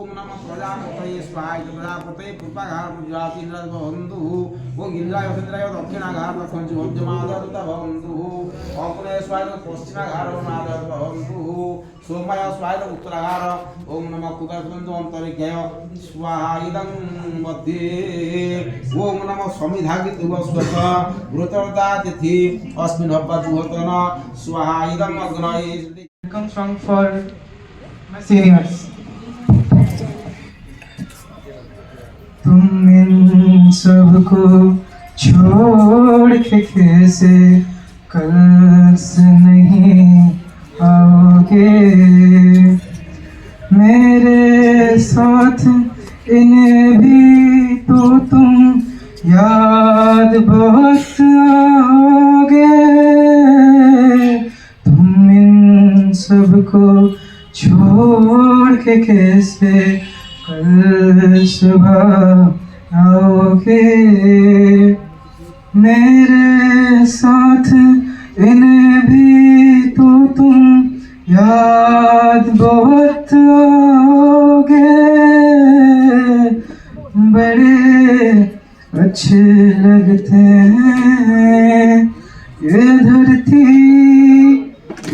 ओम नमः प्रजापतये स्वाहा इति प्रजापतये पुष्पाघारं इंद्रवन्तु ओम इंद्राय वसुन्द्राय दक्षिणाघारं दक्षिणं वज्रमादरुत भवन्तु ओम पुनः स्वाहा पश्चिमाघारं आदरुत भवन्तु सोमाय स्वाहा उत्तराघारं ओम नमः कुबेरवन्तु अंतरिक्षाय स्वाहा इदं मध्ये ओम नमः समिधागि दिवस्वत व्रतवता तिथि अस्मिन् हव्यजुहोतन स्वाहा इदं अग्नये Welcome song for my seniors. तुम इन सबको छोड़ के कैसे कल से नहीं आओगे मेरे साथ, इन्हें भी तो तुम याद बहुत आओगे। तुम इन सबको छोड़ के कैसे कल सुबह आओगे मेरे साथ, इन्हें भी तो तुम याद बहुत आओगे। बड़े अच्छे लगते हैं ये धरती,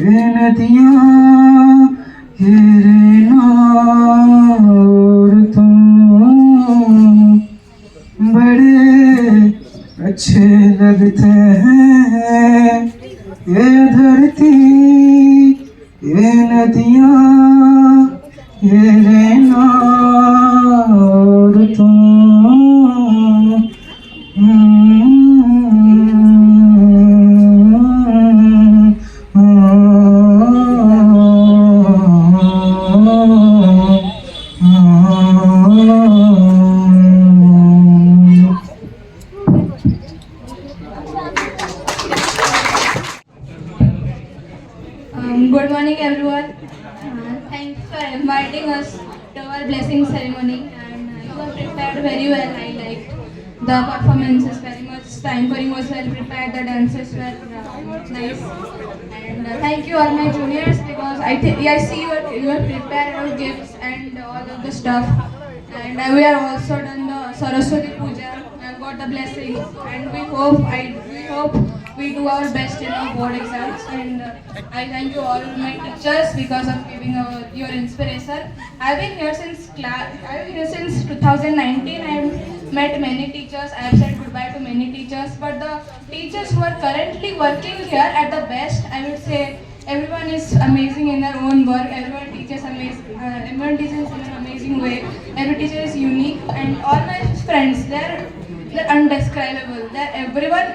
ये नदियाँ, ये रेना और तुम। बड़े अच्छे लगते हैं ये धरती, ये नदियाँ, ये रेना और तुम। Good morning everyone. Thanks for inviting us to our blessing ceremony, and you have prepared very well. I liked the performances very much. The anchoring was well prepared, the dances were nice, and thank you all my juniors, because I see you have prepared our gifts and all of the stuff, and we are also done the Saraswati Puja and got the blessings, and we hope we do our best in our board exams, and I thank you all my teachers because of giving your inspiration. I've been here since 2019. I've met many teachers. I've said goodbye to many teachers, but the teachers who are currently working here at the best, I would say everyone is amazing in their own work. Everyone teaches amazing. Everyone teaches in an amazing way. Every teacher is unique, and all my friends, they're undescribable. That everyone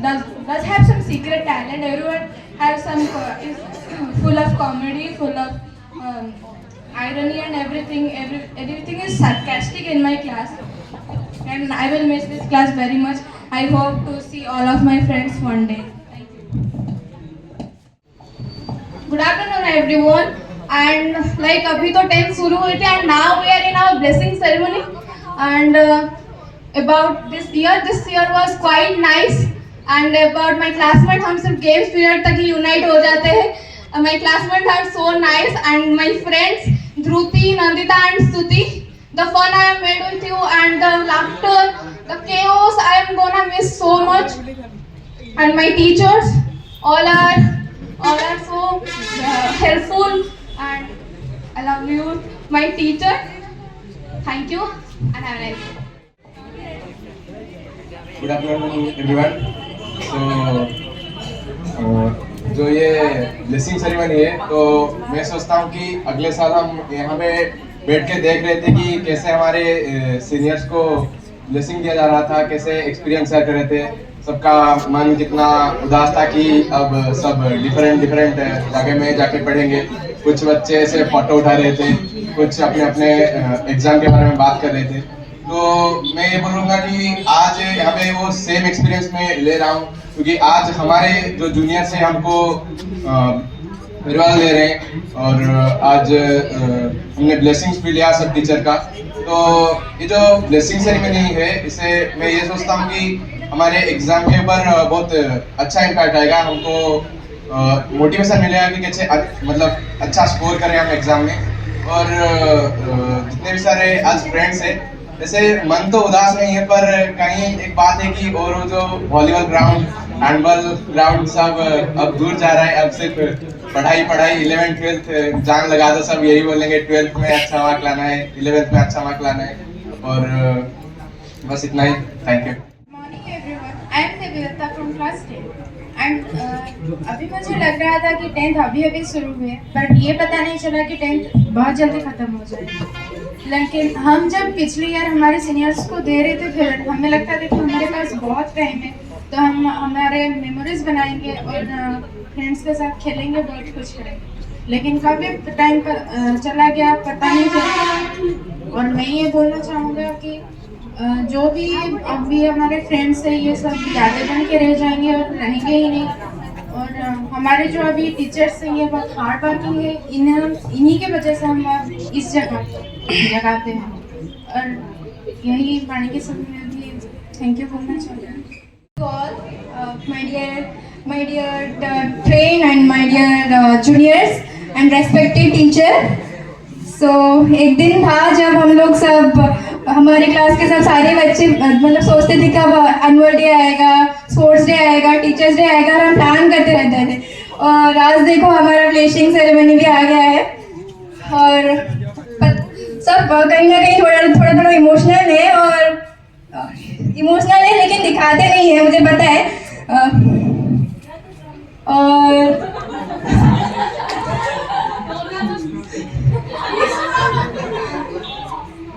does have some secret talent. Everyone has some is full of comedy, full of irony, and everything is sarcastic in my class. And I will miss this class very much. I hope to see all of my friends one day. Thank you. Good afternoon everyone. And like अभी तो 10 शुरू हुए थे, and now we are in our blessing ceremony. And about this year was quite nice. And about my classmates, हम सिर्फ games period तक ही unite हो जाते हैं. My classmates are so nice, and my friends Dhruti, Nandita and Stuti. The fun I have made with you, and the laughter, the chaos, I am gonna miss so much. And my teachers, all are so helpful, and I love you, my teacher. Thank you, and have a nice day. Good afternoon everyone. जो ये blessing ceremony है, तो मैं सोचता हूँ कि अगले साल हम यहाँ पे बैठ के देख रहे थे कि कैसे हमारे सीनियर्स को ब्लेसिंग दिया जा रहा था, कैसे एक्सपीरियंस शेयर कर रहे थे। सबका मन कितना उदास था कि अब सब डिफरेंट जगह में जाके पढ़ेंगे। कुछ बच्चे ऐसे फोटो उठा रहे थे, कुछ अपने एग्जाम के बारे में बात कर रहे थे। तो मैं ये बोलूँगा कि आज यहाँ पे वो सेम एक्सपीरियंस मैं ले रहा हूँ, क्योंकि आज हमारे जो जूनियर्स हैं हमको रिवाल दे रहे हैं, और आज हमने ब्लेसिंग्स भी लिया सब टीचर का। तो ये जो ब्लेसिंग सेरेमनी है, इसे मैं ये सोचता हूँ कि हमारे एग्जाम के ऊपर बहुत अच्छा इम्पैक्ट आएगा। हमको मोटिवेशन मिलेगा कि कैसे मतलब अच्छा स्कोर करें हम एग्जाम में। और जितने भी सारे आज फ्रेंड्स हैं, जैसे मन तो उदास नहीं है, पर कहीं एक बात है कि और वो जो वॉलीबॉल ग्राउंड, हैंडबॉल ग्राउंड सब अब दूर जा रहा है। अब सिर्फ पढ़ाई पढ़ाई 11th 12th जान लगा दो, सब यही बोलेंगे 12th में अच्छा मार्क लाना है, 11th में अच्छा मार्क लाना है, और बस इतना ही। Thank you. Morning everyone, I am Devta from class 10 and अभी मुझे लग रहा था कि 10th अभी शुरू हुए, पर ये पता नहीं चला कि 10th बहुत जल्दी ख़त्म हो जाएगी। लेकिन हम जब पिछले ईयर हमारे सीनियर्स को दे रहे थे फिर हमें लगता था कि हमारे पास बहुत टाइम है, तो हम हमारे मेमोरीज बनाएंगे और फ्रेंड्स के साथ खेलेंगे, बहुत कुछ करेंगे। लेकिन कब ये टाइम पर चला गया पता नहीं चला। और मैं ये बोलना चाहूँगा कि जो भी अभी हमारे फ्रेंड्स हैं ये सब यादें बन के रह जाएंगे और रहेंगे ही नहीं। और हमारे जो अभी टीचर्स हैं ये बहुत हार्ड वर्किंग है, इन्हीं के वजह से हम इस जगह पे हैं। और यही पानी के समय में भी थैंक यू बोलना चाहूँगी। My dear train and my dear juniors and respected teacher. So एक दिन था जब हम लोग सब हमारे क्लास के सब सारे बच्चे मतलब सोचते थे कब एनुअल डे आएगा, स्पोर्ट्स डे आएगा, टीचर्स डे आएगा, और हम प्लान करते रहते थे। और आज देखो हमारा फ्लैशिंग सेरेमनी भी आ गया है, और सब कहीं ना कहीं थोड़ा इमोशनल है, और इमोशनल है लेकिन दिखाते नहीं है, मुझे पता है।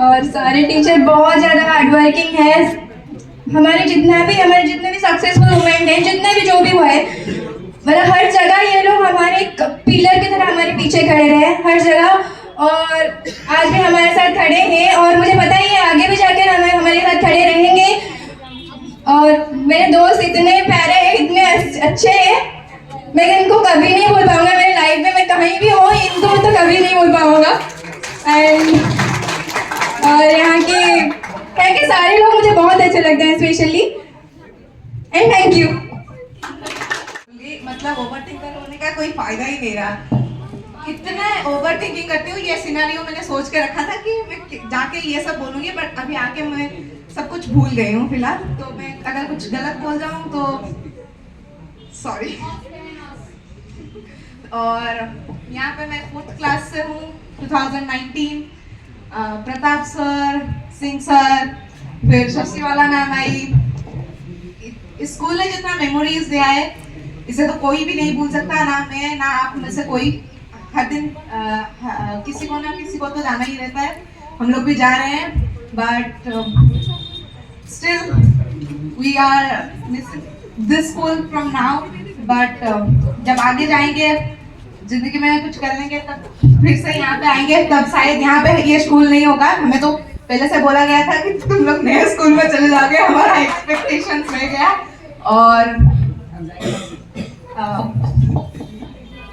और सारे टीचर बहुत ज़्यादा हार्ड वर्किंग है। हमारे जितने भी सक्सेसफुल मूवमेंट हैं, जितने भी जो भी हुआ है, मतलब हर जगह ये लोग हमारे एक पिलर की तरह हमारे पीछे खड़े रहे हर जगह, और आज भी हमारे साथ खड़े हैं, और मुझे पता ही है आगे भी जाकर हमारे साथ खड़े रहेंगे। और मेरे दोस्त इतने प्यारे हैं, इतने अच्छे हैं, मैं इनको कभी नहीं भूल पाऊंगा मेरे लाइफ में। मैं कहीं भी हूँ इनको तो कभी नहीं भूल पाऊंगा। एंड और यहाँ के सारे लोग मुझे बहुत अच्छे लगते हैं स्पेशली, एंड थैंक यू। मतलब ओवरथिंकर होने का कोई फायदा ही नहीं रहा। इतना ओवरथिंकिंग करती हूँ, ये सिनेरियो मैंने सोच के रखा था कि मैं जाके ये सब बोलूँगी, बट अभी आके मैं सब कुछ भूल गई हूँ फिलहाल। तो मैं अगर कुछ गलत बोल जाऊँ तो सॉरी। और यहाँ पे मैं 4th क्लास से हूँ, 2019। प्रताप सर, सिंह सर, फिर शशिवाला मैम आई। स्कूल ने जितना मेमोरीज दिया है इसे तो कोई भी नहीं भूल सकता, ना मैं ना आप में से कोई। हर दिन किसी को ना किसी को तो जाना ही रहता है, हम लोग भी जा रहे हैं, but still we are missing this school from now. But जब आगे जाएंगे जिंदगी में कुछ कर लेंगे तब फिर से यहाँ पे आएंगे, तब शायद यहाँ पे ये स्कूल नहीं होगा। हमें तो पहले से बोला गया था कि तुम लोग नए स्कूल में चले जाओगे, हमारा एक्सपेक्टेशंस रह गया। और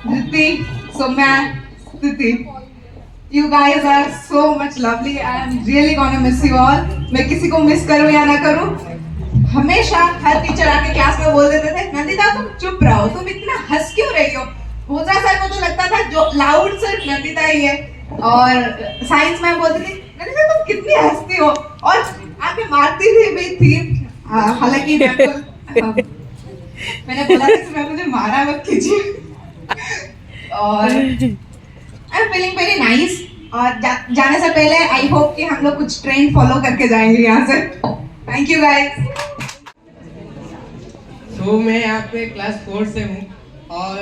Diti, Soumya, Diti, you guys are so much lovely. I am really gonna miss you all. मैं किसी को मिस करूँ या ना करूँ, हमेशा हर टीचर आके क्लास में बोल देते थे, नंदिता तुम चुप रहो, तुम इतना हंस क्यों रही हो। भोजरा सर को तो लगता था जो लाउड सिर्फ नंदिता ही है, और साइंस मैम बोलती थी नंदिता तुम कितनी हंसती हो, और आके मारती भी थी। हालांकि मैंने बोला था कि मैं मुझे मारा मत कीजिए। और I am feeling very nice. और जाने से पहले आई होप कि हम लोग कुछ ट्रेंड फॉलो करके जाएंगे यहाँ से। Thank you guys. तो मैं यहाँ पे क्लास 4 से हूँ, और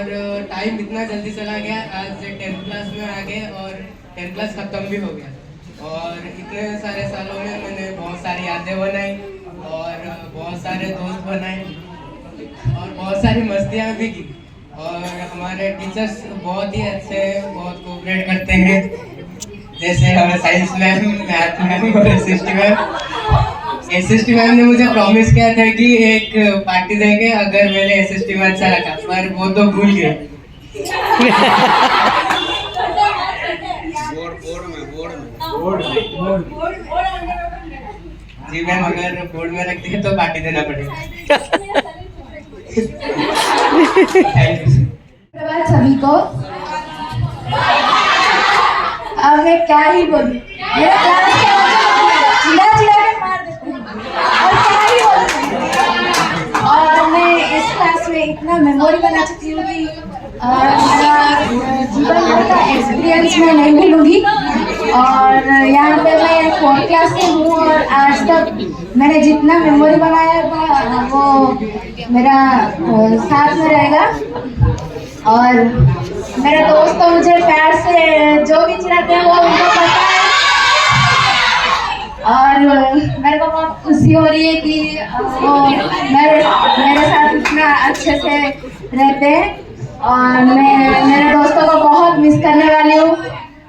टाइम इतना जल्दी चला गया, आज 10th क्लास में आ गए और 10th क्लास ख़त्म भी हो गया। और इतने सारे सालों में मैंने बहुत सारी यादें बनाई और बहुत सारे दोस्त बनाए और बहुत सारी मस्तियाँ भी की। और हमारे टीचर्स बहुत ही अच्छे हैं, बहुत कोऑपरेट करते हैं, जैसे हमें साइंस मैम, मैथ मैम और एसएसटी मैम। एसएसटी मैम ने मुझे प्रॉमिस किया था कि एक पार्टी देंगे अगर मैंने एसएसटी में अच्छा रखा, पर वो तो भूल गए। जी मैम, अगर बोर्ड में रखती है तो पार्टी देना पड़ेगा। प्रभात सभी को। अब मैं क्या ही बोलूं, मेरा क्लास के बच्चे चिड़ा चिड़ा के मार देते हैं और क्या ही बोलूं। और मैं इस क्लास में इतना मेमोरी बना चुकी हूँ कि मेरा जीवन भर का एक्सपीरियंस मैं नहीं भूलूंगी। और यहाँ पे मैं 4th क्लास से हूँ और आज तक मैंने जितना मेमोरी बनाया था वो मेरा साथ में रहेगा। और मेरे दोस्त तो मुझे प्यार से जो भी चिढ़ाते हैं वो उनको पता है। और मेरे को बहुत खुशी हो रही है कि वो मेरे साथ इतना अच्छे से रहते हैं। और मैं मेरे दोस्तों को बहुत मिस करने वाली हूँ।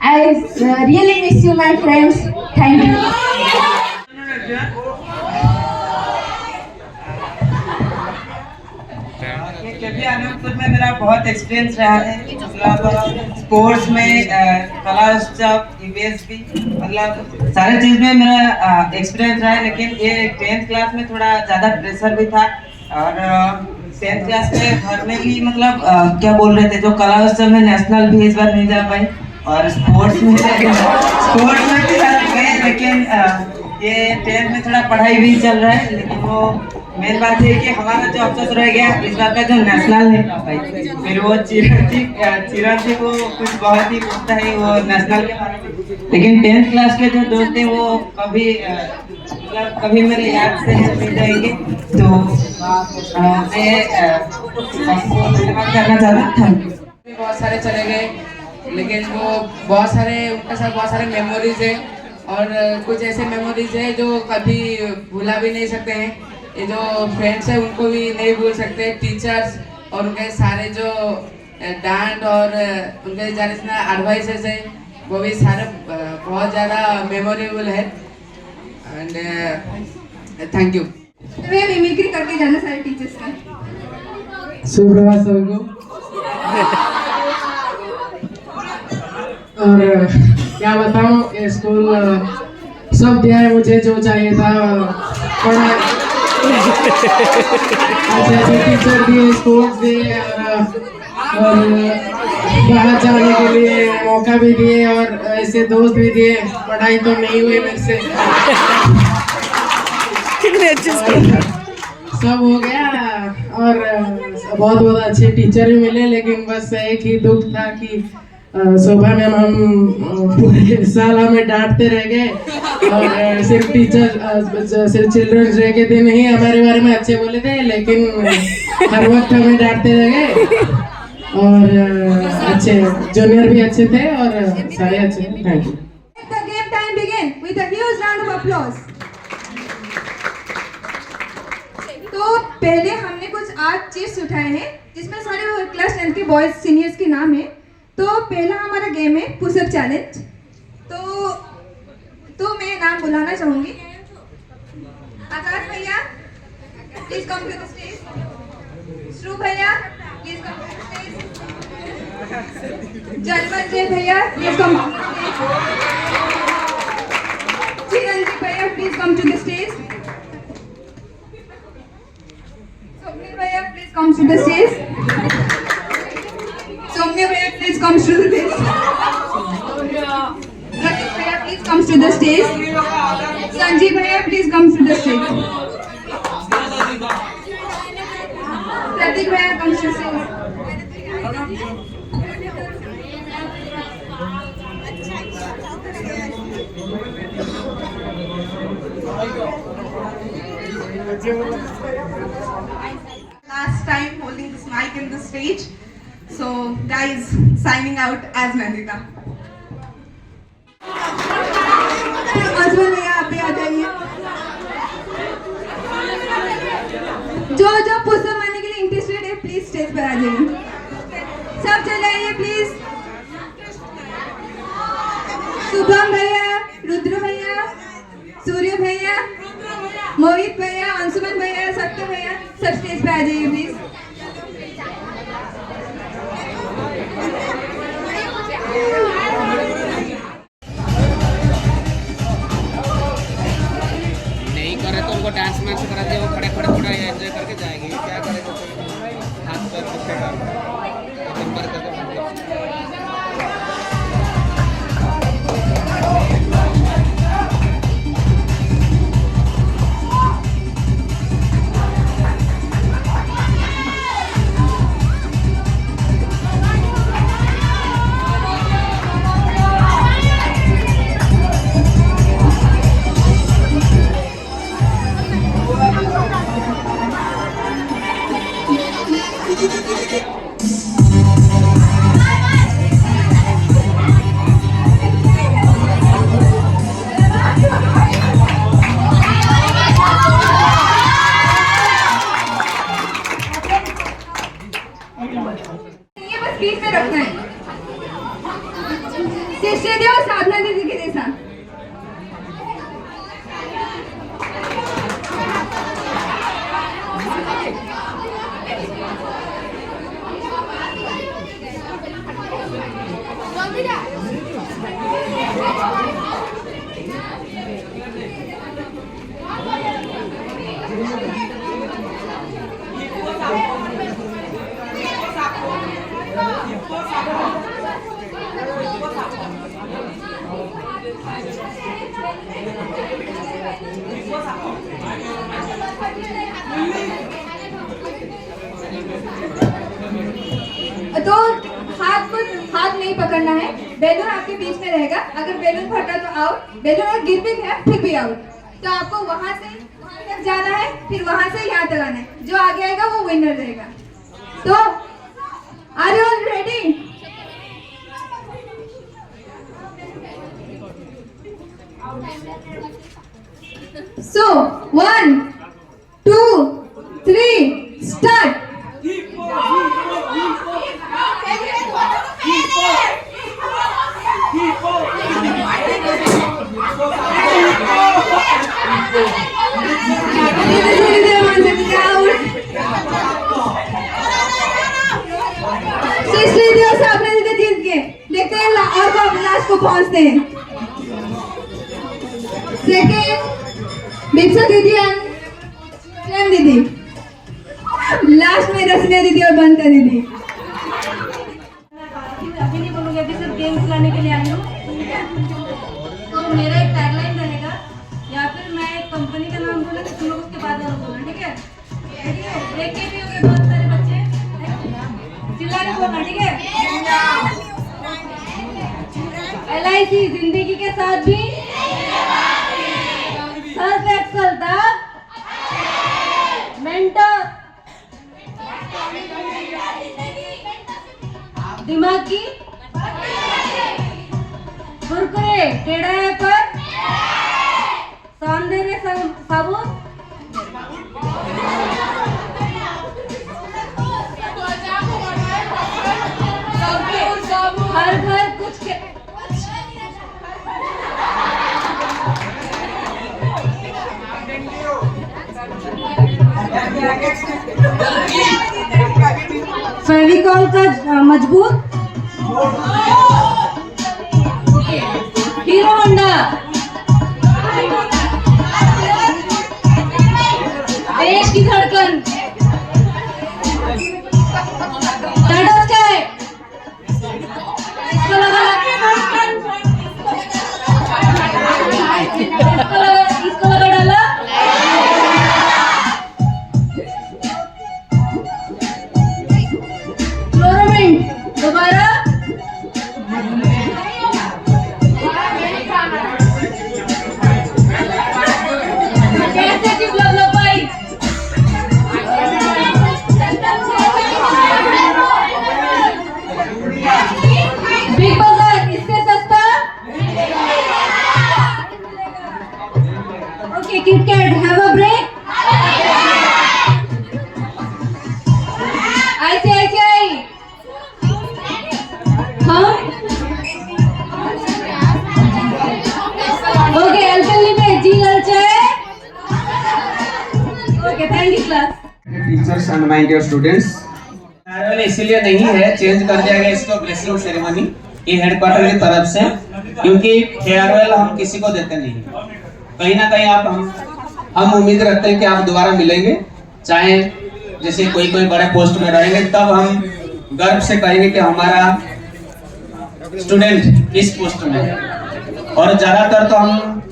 I really miss you my friends, thank you. KP Anandpur में मेरा बहुत एक्सपीरियंस रहा है, मतलब स्पोर्ट्स में, कला उत्सव, इवेंट्स भी, मतलब सारे चीज में मेरा एक्सपीरियंस रहा है। लेकिन ये 10th क्लास में थोड़ा ज़्यादा प्रेशर भी था। और 10th क्लास में घर में भी मतलब क्या बोल रहे थे, जो कला उत्सव में नेशनल भी इस बार नहीं जा पाई। और स्पोर्ट्स में भी गए, लेकिन ये 10th में थोड़ा पढ़ाई भी चल रहा है। लेकिन वो मेन बात है कि हमारा जो अफसोस रह गया इस बार का, जो नेशनल नहीं कर पाई। फिर वो चिरंजी को कुछ बहुत ही पूछता है वो नेशनल के बारे में। लेकिन 10th क्लास के जो दोस्त हैं वो कभी मतलब कभी मेरे याद से नहीं जाएंगे। तो मैं आपको धन्यवाद करना चाहता हूँ। बहुत सारे चले गए, लेकिन वो बहुत सारे उनके साथ बहुत सारे मेमोरीज है। और कुछ ऐसे मेमोरीज है जो कभी भुला भी नहीं सकते हैं। ये जो फ्रेंड्स है उनको भी नहीं भूल सकते। टीचर्स और उनके सारे जो डांट और उनके जितना एडवाइसेस है वो भी सारे बहुत ज़्यादा मेमोरेबल है। And thank you. मैं मिमिक्री करके जाना सारे टीचर्स का। सुप्रभात सबको। और क्या बताऊं, ये स्कूल सब दिया है मुझे जो चाहिए था। पढ़ाई अच्छे टीचर दिए, स्कूल दिए और बाहर जाने के लिए मौका भी दिए और ऐसे दोस्त भी दिए। पढ़ाई तो नहीं हुई मेरे से, कितने अच्छे सब हो गया। और बहुत बहुत अच्छे टीचर भी मिले, लेकिन बस एक ही दुख था कि शोभा मैम हम पूरे साल हमें डांटते रह गए। और सिर्फ सिर्फ चिल्ड्रंस डे के दिन ही हमारे बारे में अच्छे बोले थे, लेकिन हर वक्त हमें डांटते रह गए। और अच्छे जूनियर भी अच्छे थे और सारे अच्छे थे। Thank you. The game time begin with a huge round of applause. तो पहले हमने कुछ 8 चीज उठाए हैं जिसमें सारे क्लास 10 के बॉयज सीनियर्स के नाम है। तो पहला हमारा गेम है पुशअप चैलेंज। तो मैं नाम बुलाना चाहूंगी। आकाश भैया please come to the stage. Shru भैया please come to the stage. Jalwant भैया please come to the stage. Chiranjeev भैया please come to the stage. Swapnil भैया please come to the stage. Somya Bhaiya, please come to the stage. Pratik Bhaiya, please come to the stage. Sanjeev Bhaiya, please come to the stage. Pratik Bhaiya, come to the stage. Last time holding this mic in the stage. So guys, signing out as Nandita. Ajmal भैया आप भी आ जाइए। जो पुस्तक मानने के लिए interested है प्लीज स्टेज पर आ जाइए। सब चले आइए प्लीज। शुभम भैया, रुद्र भैया, सूर्य भैया, मोहित भैया, अंशुमन भैया, सत्य भैया, सब स्टेज पे आ जाइए प्लीज। नहीं करे तो उनको डांस वांस करा दिया, वो खड़े खड़े थोड़ा एंजॉय करके जाएंगे। क्या करेगा, हाथ पैर दुखेगा। सृष्टी दी और साधना दीदी के जैसा। तो हाथ नहीं पकड़ना है, बैलून आपके बीच में रहेगा। अगर बैलून फटा तो आउट, बैलून अगर गिर भी गया फिर भी आउट। तो आपको वहां तक जाना है, फिर वहां से यहाँ तक आना है। जो आगे आएगा वो विनर रहेगा। तो are you all ready? So 1 2 3 start. जीत गए। देखते हैं और कब लास्ट को पहुंचते हैं। सेकेंड बिप्सा दीदी एंड दीदी, लास्ट में रसना दीदी और बंता दीदी। अभी नहीं बोलूंगी, अभी सिर्फ गेम खिलाने के लिए आई हूँ। तो मेरा एक टैगलाइन रहेगा, या फिर मैं एक कंपनी का नाम बोलूँ तो तुम लोग उसके बाद और बोलना, ठीक है? देखे भी होंगे बहुत सारे बच्चे, चिल्ला के बोलना, ठीक है? LIC जिंदगी के साथ भी सर्फ एक्सल था मेंटर, दिमाग की कुरकुरे टेढ़ा है पर सौंदर्य साबुन, हर घर कुछ के फेविकॉल का मजबूत, हीरो होंडा, देश की धड़कन, टाटा स्काई, इसको लगा डाला, क्लोरोमिंट दोबारा, कैसे डेवलप भाई, बिग बाजार इससे सस्ता, okay KitKat have a break, ICICI हाँ, ओके अल्टरनेटिव जी ललचा है, okay thank you class. Teachers and my dear students, farewell इसलिए नहीं है, चेंज कर दिया गया इसको ब्लेसिंग सेरेमनी की हेडक्वार्टर की तरफ से, क्योंकि फेयरवेल हम किसी को देते नहीं। कहीं ना कहीं हम उम्मीद रखते हैं कि आप दोबारा मिलेंगे, चाहे जैसे कोई बड़े पोस्ट में रहेंगे, तब हम गर्व से कहेंगे कि हमारा स्टूडेंट इस पोस्ट में है। और ज्यादातर तो हम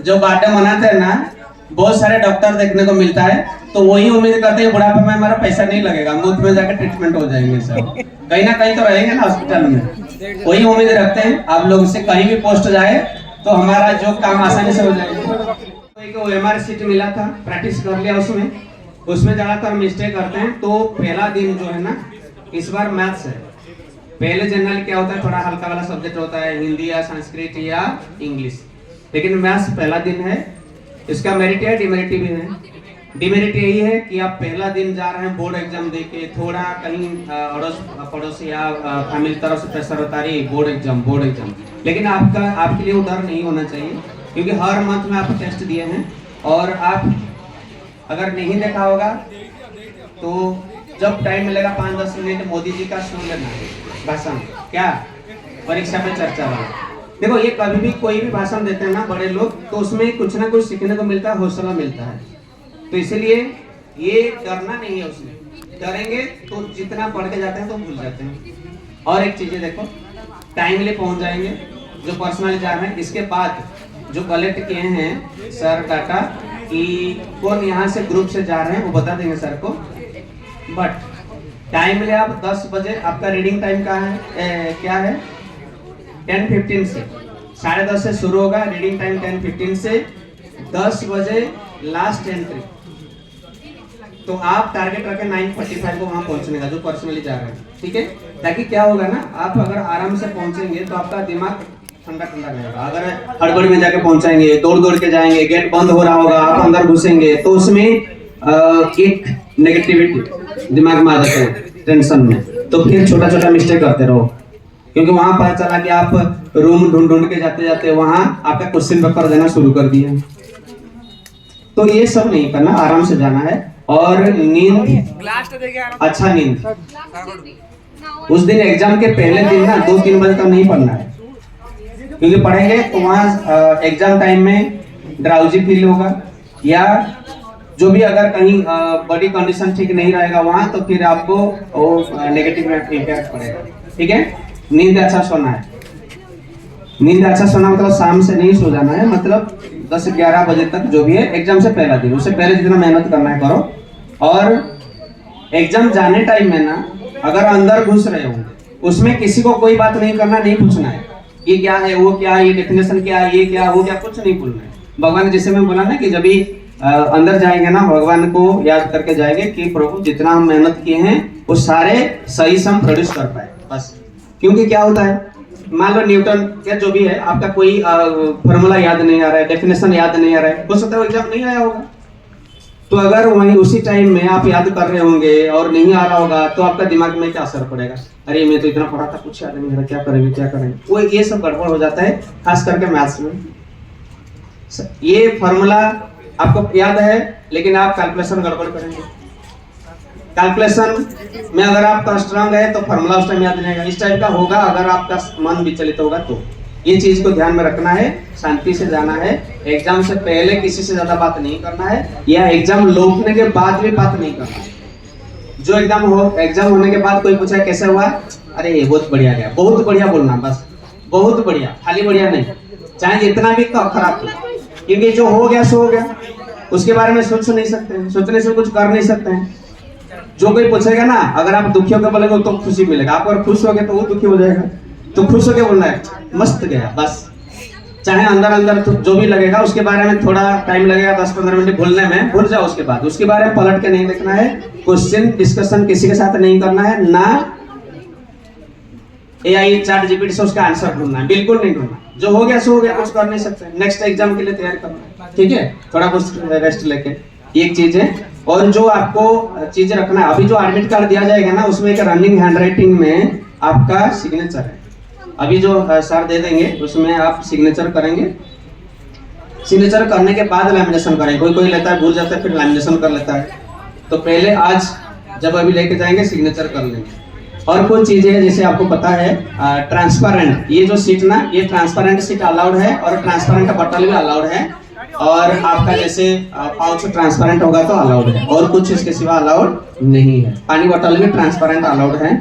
जो बर्थडे मनाते हैं ना, बहुत सारे डॉक्टर देखने को मिलता है, तो वही उम्मीद करते हैं बुढ़ापे में हमारा पैसा नहीं लगेगा, मुफ्त में जाकर ट्रीटमेंट हो जाएंगे सब। कहीं ना कहीं तो रहेंगे ना हॉस्पिटल में, वही उम्मीद रखते हैं आप लोग से कहीं भी पोस्ट जाए तो हमारा जो काम आसानी से हो जाएगा। कोई को MR सीट मिला था, प्रैक्टिस कर लिया उसमें ज्यादातर मिस्टेक करते हैं। तो पहला दिन जो है ना, इस बार मैथ्स है। पहले जनरल क्या होता है, थोड़ा हल्का वाला सब्जेक्ट होता है, हिंदी या संस्कृत या इंग्लिश, लेकिन मैथ्स पहला दिन है। इसका मेरिट है, डिमेरिट भी है। डिमेरिट यही है कि आप पहला दिन जा रहे हैं बोर्ड एग्जाम देके, थोड़ा कहीं अड़ोस पड़ोस या फैमिली तरफ से प्रेशर होता है, बोर्ड एग्जाम लेकिन आपके लिए वो डर नहीं होना चाहिए, क्योंकि हर मंथ में आपको टेस्ट दिए हैं। और आप अगर नहीं देखा होगा तो जब टाइम मिलेगा 5-10 मिनट मोदी जी का सुन लेना भाषण, क्या परीक्षा पे चर्चा वाला। देखो ये कभी भी कोई भी भाषण देते हैं ना बड़े लोग, तो उसमें कुछ ना कुछ सीखने को मिलता है, हौसला मिलता है। तो इसीलिए ये डरना नहीं है उसमें, डरेंगे तो जितना पढ़ के जाते हैं तो भूल जाते हैं। और एक चीज़ देखो, टाइमली पहुंच जाएंगे जो पर्सनल एग्जाम है। इसके बाद जो कलेक्ट किए हैं सर डाटा कि कौन यहाँ से ग्रुप से जा रहे हैं वो बता देंगे सर को। बट टाइमली आप 10 बजे, आपका रीडिंग टाइम का है क्या है 10:15 से 10:30 से शुरू होगा रीडिंग टाइम, 10:15 से 10 बजे लास्ट एंट्री। तो आप टारगेट रखें 9:45 को वहां पहुंचने का जो पर्सनली जा रहे हैं, ठीक है। ताकि क्या होगा ना, आप अगर आराम से पहुंचेंगे तो आपका दिमाग ठंडा ठंडा रहेगा। अगर हड़बड़ी में जाके पहुंचाएंगे, दौड़ दौड़ के जाएंगे, गेट बंद हो रहा होगा, आप अंदर घुसेंगे, तो उसमें एक नेगेटिविटी दिमाग में आ जाता है, टेंशन में, तो फिर छोटा छोटा मिस्टेक करते रहो। क्योंकि वहां पता चला कि आप रूम ढूंढ के जाते जाते वहां आपका क्वेश्चन पेपर देना शुरू कर दिया। तो ये सब नहीं करना, आराम से जाना है। और नींद, अच्छा नींद, उस दिन एग्जाम के पहले दिन ना 2-3 बजे तक नहीं पढ़ना है, क्योंकि पढ़ेंगे तो वहाँ एग्जाम टाइम में ड्राउजी फील होगा, या जो भी अगर कहीं बॉडी कंडीशन ठीक नहीं रहेगा वहाँ, तो फिर आपको नेगेटिव इम्पैक्ट पड़ेगा, ठीक है। नींद अच्छा सोना है, नींद अच्छा सोना मतलब शाम से नहीं सो जाना है, मतलब 10-11 बजे तक जो भी है एग्जाम से पहला दिन, उससे पहले जितना मेहनत करना है करो। और एग्जाम जाने टाइम में ना अगर अंदर घुस रहे होंगे उसमें किसी को कोई बात नहीं करना, नहीं पूछना है ये क्या है, वो क्या है, ये डेफिनेशन क्या है, ये क्या, वो क्या, कुछ नहीं बोलना है। भगवान जैसे मैं बोला ना कि जब भी अंदर जाएंगे ना भगवान को याद करके जाएंगे कि प्रभु जितना हम मेहनत किए हैं वो सारे सही से हम प्रोड्यूस कर पाए बस। क्योंकि क्या होता है, मान लो न्यूटन या जो भी है, आपका कोई फॉर्मूला याद नहीं आ रहा है, डेफिनेशन याद नहीं आ रहा है, हो सकता है एग्जाम नहीं आया होगा। तो अगर वहीं उसी टाइम में आप याद कर रहे होंगे और नहीं आ रहा होगा तो आपका दिमाग में क्या असर पड़ेगा, अरे मैं तो इतना पढ़ा था कुछ याद नहीं, क्या करेंगे क्या करेंगे, वो ये सब गड़बड़ हो जाता है, खास करके मैथ्स में। ये फॉर्मूला आपको याद है लेकिन आप कैलकुलेशन गड़बड़ करेंगे। कैलकुलेशन में अगर आपका स्ट्रांग है तो फॉर्मूला उस टाइम याद नहीं आएगा, इस टाइप का होगा अगर आपका मन विचलित होगा तो। ये चीज को ध्यान में रखना है, शांति से जाना है, एग्जाम से पहले किसी से ज्यादा बात नहीं करना है, या एग्जाम लौटने के बाद भी बात नहीं करना है। जो एग्जाम होने के बाद कोई पूछा कैसे हुआ, अरे ये बहुत बढ़िया गया, बहुत बढ़िया बोलना, बस बहुत बढ़िया, खाली बढ़िया नहीं, चाहे जितना भी खराब हो, क्योंकि जो हो गया सो हो गया, उसके बारे में सोच नहीं सकते, सोचने से कुछ कर नहीं सकते हैं। जो कोई पूछेगा ना, अगर आप दुखी होकर बोलेंगे तो खुशी मिलेगा, आप अगर खुश हो गए तो वो दुखी हो जाएगा, तो खुश होकर बोलना है मस्त गया बस। चाहे अंदर अंदर तो जो भी लगेगा उसके बारे में थोड़ा टाइम लगेगा, 10-15 मिनट भूलने में, भूल जाओ, उसके बाद उसके बारे में पलट के नहीं देखना है, क्वेश्चन डिस्कशन किसी के साथ नहीं करना है, ना AI चैट जीपीटी से उसका आंसर ढूंढना है, बिल्कुल नहीं ढूंढना। जो हो गया सो हो गया, कुछ कर नहीं सकते, नेक्स्ट एग्जाम के लिए तैयारी करना है, ठीक है, थोड़ा कुछ रेस्ट लेके, एक चीज है। और जो आपको चीजें रखना है, अभी जो एडमिट कार्ड दिया जाएगा ना उसमें एक रनिंग हैंडराइटिंग में आपका सिग्नेचर है, अभी जो सर दे देंगे उसमें आप सिग्नेचर करेंगे, सिग्नेचर करने के बाद लैमिनेशन करेंगे। कोई लेता है भूल जाता है फिर लैमिनेशन कर लेता है, तो पहले आज जब अभी लेके जाएंगे सिग्नेचर कर लेंगे। और कुछ चीजें जैसे आपको पता है ट्रांसपेरेंट, ये जो सीट ना, ये ट्रांसपेरेंट सीट अलाउड है और ट्रांसपेरेंट बटल भी अलाउड है, और आपका जैसे पाउच ट्रांसपेरेंट होगा तो अलाउड है, और कुछ इसके सिवा अलाउड नहीं है। पानी बॉटल भी ट्रांसपेरेंट अलाउड है,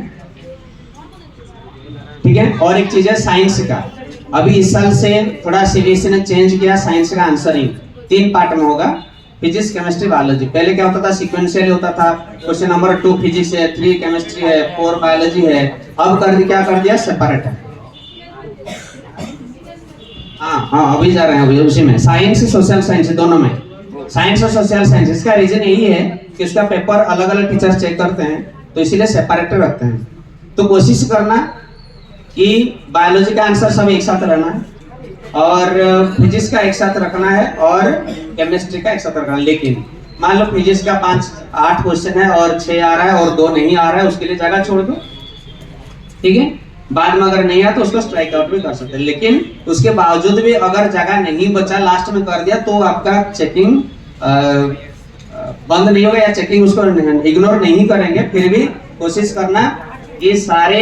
ठीक है। और एक चीज है साइंस का, अभी इस साल से थोड़ा सीबीएसई ने चेंज किया, साइंस का आंसरिंग 3 पार्ट में होगा, फिजिक्स केमिस्ट्री बायोलॉजी। पहले क्या होता था, सीक्वेंशियली होता था, क्वेश्चन नंबर 2 फिजिक्स है, 3 केमिस्ट्री है, 4 बायोलॉजी है। अब क्या कर दिया, सेपरेट है। हाँ अभी जा रहे हैं, अभी उसी में साइंस सोशल साइंस दोनों में, साइंस और सोशल साइंस। इसका रीजन यही है कि उसका पेपर अलग अलग टीचर्स चेक करते हैं, तो इसीलिए सेपरेट रखते हैं। तो कोशिश करना कि बायोलॉजी का आंसर सब एक साथ रहना है, और फिजिक्स का एक साथ रखना है, और केमिस्ट्री का एक साथ रखना है। लेकिन मान लो फिजिक्स का 8 क्वेश्चन है और 6 आ रहा है और 2 नहीं आ रहा है, उसके लिए जगह छोड़ दो, ठीक है। बाद में अगर नहीं आया तो उसको स्ट्राइक आउट भी कर सकते हैं। लेकिन उसके बावजूद भी अगर जगह नहीं बचा, लास्ट में कर दिया, तो आपका चेकिंग बंद नहीं होगा या चेकिंग उसको इग्नोर नहीं करेंगे। फिर भी कोशिश करना ये सारे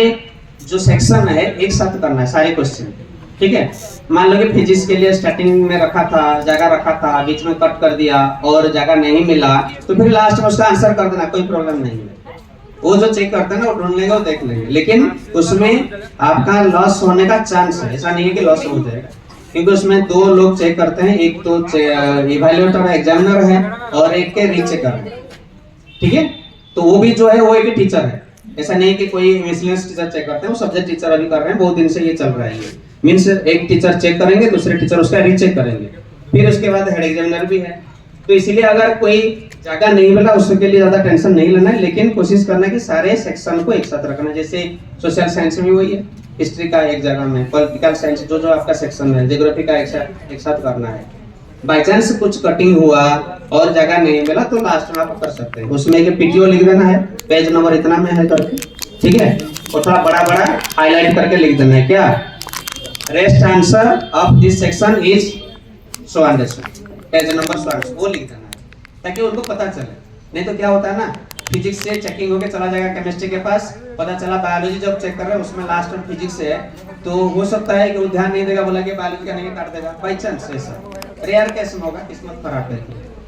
जो सेक्शन है एक साथ करना है, सारे क्वेश्चन, ठीक है। मान लो कि फिजिक्स के लिए स्टार्टिंग में रखा था, जगह रखा था, बीच में कट कर दिया और जगह नहीं मिला, तो फिर लास्ट में उसका आंसर कर देना, कोई प्रॉब्लम नहीं है। वो जो चेक करते हैं ना, वो ढूंढ लेंगे, वो देख लेंगे। लेकिन उसमें आपका लॉस होने का चांस है, ऐसा नहीं है कि लॉस हो जाएगा, क्योंकि उसमें 2 लोग चेक करते हैं, एक तो इवैल्यूएटर एग्जामिनर है और एक के रीचेकर है, ठीक है। तो वो भी जो है वो एक टीचर है, ऐसा नहीं कि कोई मिसलेनियस टीचर चेक करते हैं, वो सब्जेक्ट टीचर अभी कर रहे हैं, बहुत दिन से ये चल रहा है। मीन्स एक टीचर चेक करेंगे, दूसरे टीचर उसका रीचेक करेंगे, फिर उसके बाद हेड एग्जामिनर भी है। तो इसीलिए अगर कोई जगह नहीं मिला उसके लिए ज्यादा टेंशन नहीं लेना है, लेकिन कोशिश करना है कि सारे सेक्शन को एक साथ रखना है। जैसे सोशल साइंस में वही है, हिस्ट्री का एक जगह में, पॉलिटिकल साइंस जो जो आपका सेक्शन है, ज्योग्राफी का एक साथ करना है। बाई चांस कुछ कटिंग हुआ और जगह नहीं मिला तो लास्ट में आप कर सकते हैं, उसमें एक पीटीओ लिख देना है, पेज नंबर इतना में है करके, ठीक है। और थोड़ा बड़ा बड़ा हाईलाइट करके लिख देना है, क्या rest answer of this section is so and so, page number so and so, वो लिख देना है ताकि उनको पता चले। नहीं तो क्या होता है ना, फिजिक्स से चेकिंग होके चला जाएगा केमिस्ट्री के पास, पता चला बायोलॉजी जब चेक कर रहे हैं उसमें लास्ट में फिजिक्स है, तो हो सकता है कि वो ध्यान नहीं देगा, बोला कि बायोलॉजी का नहीं काट देगा, बाई चांस ऐसा रेयर केस में होगा, किस्मत खराब है,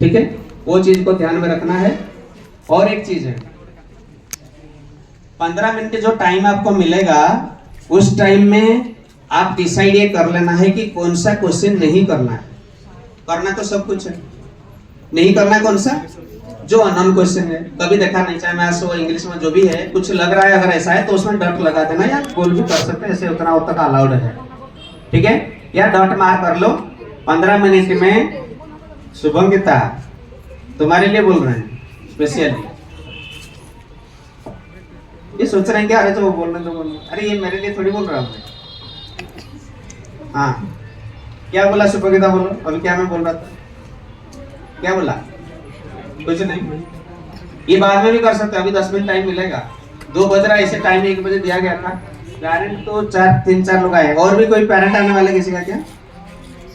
ठीक है। वो चीज को ध्यान में रखना है। और एक चीज है, 15 मिनट जो टाइम आपको मिलेगा उस टाइम में आप डिसाइड ये कर लेना है कि कौन सा क्वेश्चन नहीं करना है। करना तो सब कुछ है, नहीं करना है कौन सा, जो अननोन क्वेश्चन है, कभी देखा नहीं, चाहे मैथ्स हो इंग्लिश में जो भी है, कुछ लग रहा है अगर ऐसा है तो उसमें डॉट लगा देना, या बोल भी कर सकते हैं, ऐसे उतना तक अलाउड है, ठीक है। या डॉट मार कर लो। 15 मिनट में शुभम गीता तुम्हारे लिए बोल रहे हैं स्पेशली, ये सोच रहे हैं क्या, अरे तो वो बोल रहे तो बोल, अरे ये मेरे लिए थोड़ी बोल रहा हूँ। हाँ क्या बोला शुभम गीता, बोलो अभी क्या मैं बोल रहा था, क्या बोला, कुछ नहीं, ये बाद में भी कर सकते हैं, अभी 10 मिनट टाइम मिलेगा। 2 बज रहा है, ऐसे टाइम 1 बजे दिया गया था। पेरेंट तो 3-4 लोग आए, और भी कोई पेरेंट आने वाले किसी का क्या,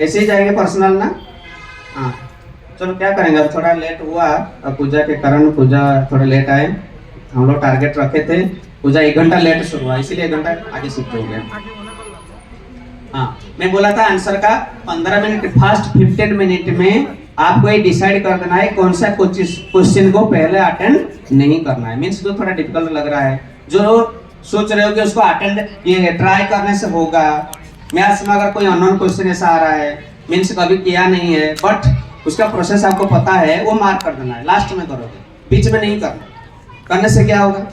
ऐसे ही जाएंगे पर्सनल ना। हाँ चलो क्या करेंगे, अब थोड़ा लेट हुआ, अब पूजा के कारण पूजा थोड़ा लेट आए, हम लोग टारगेट रखे थे, पूजा 1 घंटा लेट शुरू हुआ, इसीलिए 1 घंटा आगे शिफ्ट हो गया। हाँ मैं बोला था आंसर का 15 मिनट, फर्स्ट 15 मिनट में आपको ये डिसाइड कर देना है कौन सा क्वेश्चन को पहले अटेंड नहीं करना है। मीन्स जो थोड़ा डिफिकल्ट लग रहा है, जो सोच रहे हो कि उसको अटेंड ये ट्राई करने से होगा, मैथ्स में अगर कोई अननोन क्वेश्चन ऐसा आ रहा है, मीन्स कभी किया नहीं है बट उसका प्रोसेस आपको पता है, वो मार्क कर देना है, लास्ट में करोगे, बीच में नहीं करना। करने से क्या होगा,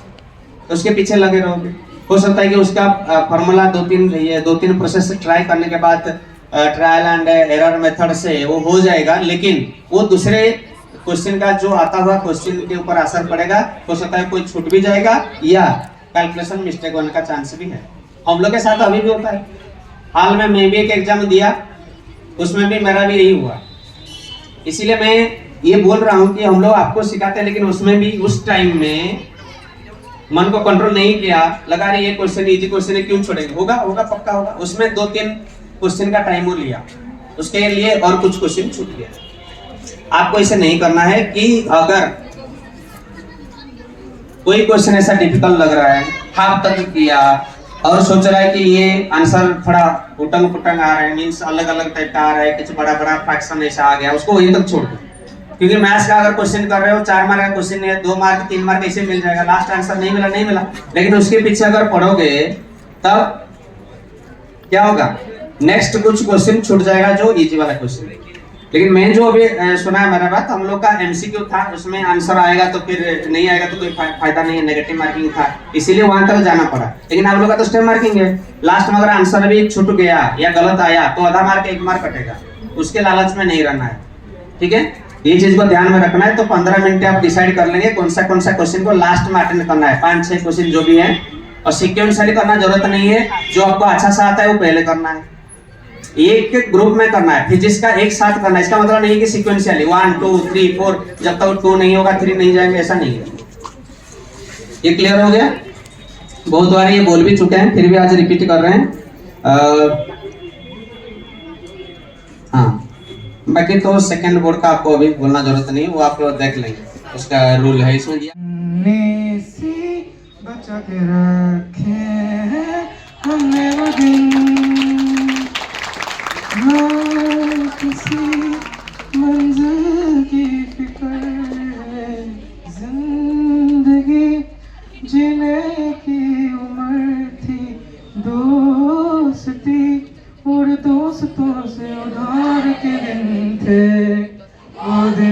उसके पीछे लगे रहोगे, हो सकता है कि उसका फॉर्मूला 2-3 प्रोसेस ट्राई करने के बाद ट्रायल एंड एरर मेथड से वो हो जाएगा, लेकिन वो दूसरे क्वेश्चन का जो आता हुआ क्वेश्चन के ऊपर असर पड़ेगा, हो सकता है कोई छूट भी जाएगा या कैलकुलेशन मिस्टेक होने का चांस भी है। हम लोग के साथ अभी भी होता है, हाल में मैं भी एक एग्जाम दिया, उसमें भी मेरा भी यही हुआ। इसीलिए मैं ये बोल रहा हूँ कि हम लोग आपको सिखाते हैं, लेकिन उसमें भी उस टाइम में मन को कंट्रोल नहीं किया, लगा रही ये क्वेश्चन इजी क्वेश्चन है, क्यों छोड़ेंगे, होगा होगा पक्का होगा। उसमें 2-3 क्वेश्चन का टाइम वो लिया, उसके लिए और कुछ क्वेश्चन छूट गया। आपको इसे नहीं करना है कि अगर कोई क्वेश्चन ऐसा डिफिकल्ट लग रहा है, हाफ तक किया और सोच रहा है कि ये आंसर थोड़ा उटंग पुटंग आ रहा है, मीन्स अलग अलग टाइप का आ रहा है, कुछ बड़ा बड़ा फ्रैक्शन ऐसा आ गया, उसको वहीं तक छोड़ दो। क्योंकि मैथ्स का अगर क्वेश्चन कर रहे हो, 4 मार्क का क्वेश्चन है, 2 मार्क 3 मार्क ऐसे मिल जाएगा, लास्ट आंसर नहीं मिला, लेकिन उसके पीछे अगर पढ़ोगे तब क्या होगा, नेक्स्ट कुछ क्वेश्चन छूट जाएगा जो इजी वाला क्वेश्चन है। लेकिन मैं जो अभी सुना है मेरा बात, हम लोग का एमसीक्यू था, उसमें आंसर आएगा तो फिर नहीं आएगा तो कोई फायदा नहीं है, नेगेटिव मार्किंग था, इसीलिए वहां तक जाना पड़ा। लेकिन आप लोग का तो स्टेप मार्किंग है, लास्ट में अगर आंसर अभी छूट गया या गलत आया तो आधा मार्क 1 मार्क कटेगा, उसके लालच में नहीं रहना है, ठीक है। ये चीज को ध्यान में रखना है। तो 15 मिनट आप डिसाइड कर लेंगे कौन सा क्वेश्चन को लास्ट में अटेंड करना है, 5-6 क्वेश्चन जो भी है, और सिक्वेंशियली करना जरूरत नहीं है, जो आपको अच्छा सा आता है वो पहले करना है, एक ग्रुप में करना है। फिजिक्स का एक साथ करना है, इसका मतलब नहीं कि सीक्वेंशियली 1 2 3 4, जब तक 2 नहीं होगा 3 नहीं जाएंगे, ऐसा नहीं है। ये क्लियर हो गया। बहुत बार ये बोल भी चुके हैं, फिर भी आज रिपीट कर रहे हैं। हाँ, बाकी तो सेकंड बोर्ड का आपको अभी बोलना जरूरत नहीं, वो आप देख लेंगे, उसका रूल है इसमें दिया। बचा के रखे हमने वो दिन, किसी मंजिल की फिक्र है, जिंदगी जीने की उम्र थी, दोस्ती और दोस्तों से उधार के दिन थे वो दिन।